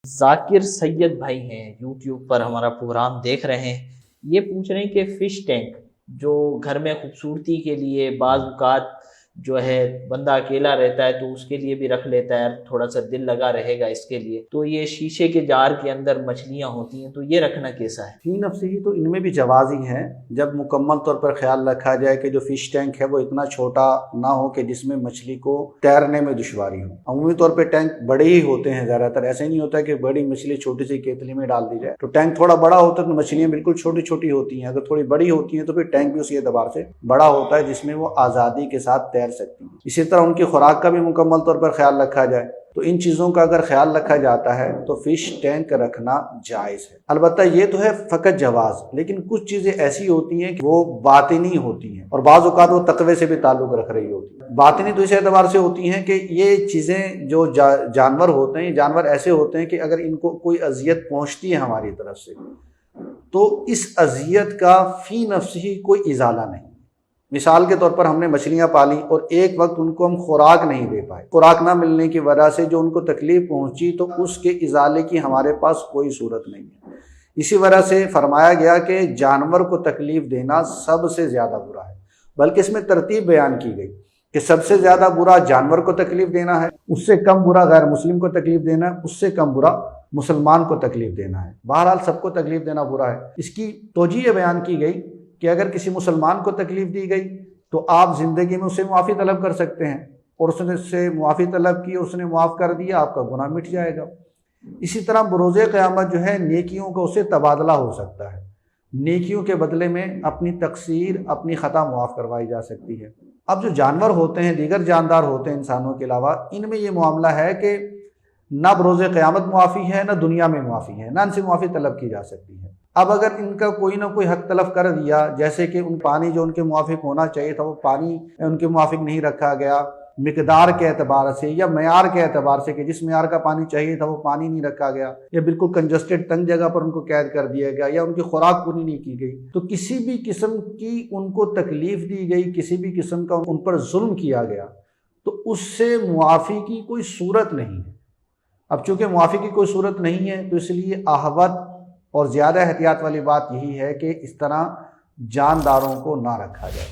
जाकिर सैयद भाई हैं, यूट्यूब पर हमारा प्रोग्राम देख रहे हैं। ये पूछ रहे हैं कि फ़िश टैंक जो घर में खूबसूरती के लिए बाज़ औक़ात जो है बंदा अकेला रहता है तो उसके लिए भी रख लेता है, थोड़ा सा दिल लगा रहेगा इसके लिए। तो ये शीशे के जार के अंदर मछलियाँ होती हैं, तो ये रखना कैसा है? फ़ी नफ़्सिही तो इनमें भी जवाज़ ही है, जब मुकम्मल तौर पर ख्याल रखा जाए कि जो फ़िश टैंक है वो इतना छोटा ना हो कि जिसमें मछली को तैरने में दुश्वारी हो। अमूमी तौर पर टैंक बड़े ही होते हैं ज़्यादातर, ऐसे नहीं होता कि बड़ी मछली छोटी सी केतली में डाल दी जाए। तो टैंक थोड़ा बड़ा होता है तो मछलियाँ बिल्कुल छोटी छोटी होती हैं, अगर थोड़ी बड़ी होती हैं तो फिर टैंक भी उसी एतबार से बड़ा होता है जिसमें वो आज़ादी के साथ तैर सकती हैं। इसी तरह उनकी खुराक का भी मुकम्मल तौर पर ख्याल रखा जाए तो इन चीज़ों का अगर ख्याल रखा जाता है तो फ़िश टैंक रखना जायज़ है। अलबत्ता ये तो है फ़कत जवाज़, लेकिन कुछ चीज़ें ऐसी होती हैं कि वो बातिनी होती हैं और बाज़ औक़ात वो तक़वे से भी ताल्लुक़ रख रही होती है। बातिनी तो इस एतबार से होती हैं कि ये चीज़ें जो जानवर होते हैं, जानवर ऐसे होते हैं कि अगर इनको कोई अज़ियत पहुँचती है हमारी तरफ से तो इस अज़ियत का फ़ी नफ़्सिही कोई इज़ाला नहीं। मिसाल के तौर पर हमने मछलियाँ पाली और एक वक्त उनको हम खुराक नहीं दे पाए, खुराक ना मिलने की वजह से जो उनको तकलीफ़ पहुँची तो उसके इज़ाले की हमारे पास कोई सूरत नहीं है। इसी वजह से फरमाया गया कि जानवर को तकलीफ़ देना सबसे ज़्यादा बुरा है, बल्कि इसमें तरतीब बयान की गई कि सबसे ज़्यादा बुरा जानवर को तकलीफ़ देना है, उससे कम बुरा गैर मुस्लिम को तकलीफ़ देना है, उससे कम बुरा मुसलमान को तकलीफ़ देना है। बहरहाल सबको तकलीफ़ देना बुरा है। इसकी तौजीह बयान की गई कि अगर किसी मुसलमान को तकलीफ़ दी गई तो आप ज़िंदगी में उससे मुआफ़ी तलब कर सकते हैं और उसने उससे मुआफ़ी तलब की, उसने माफ़ कर दिया, आपका गुनाह मिट जाएगा। इसी तरह बरोज़े क़यामत जो है नेकियों का उससे तबादला हो सकता है, नेकियों के बदले में अपनी तक़सीर, अपनी ख़ता मुआफ़ करवाई जा सकती है। अब जो जानवर होते हैं, दीगर जानदार होते हैं इंसानों के अलावा, इनमें ये मामला है कि ना बरोज़े क़यामत मुआफ़ी है, ना दुनिया में मुआफ़ी है, ना इनसे मुआफ़ी तलब की जा सकती है। अब अगर इनका कोई ना कोई हक तलफ कर दिया, जैसे कि उन पानी जो उनके मुआफ़िक होना चाहिए था वो पानी उनके मुआफ़िक नहीं रखा गया, मिकदार के एतबार से या मयार के एतबार से कि जिस मयार का पानी चाहिए था वो पानी नहीं रखा गया, या बिल्कुल कंजस्टेड तंग जगह पर उनको कैद कर दिया गया, या उनकी खुराक पूरी नहीं की गई, तो किसी भी किस्म की उनको तकलीफ़ दी गई, किसी भी किस्म का उन पर जुल्म किया गया, तो उससे मुआफ़ी की कोई सूरत नहीं है। अब चूँकि मुआफ़ी की कोई सूरत नहीं है तो इसलिए आहवत और ज़्यादा एहतियात वाली बात यही है कि इस तरह जानदारों को ना रखा जाए।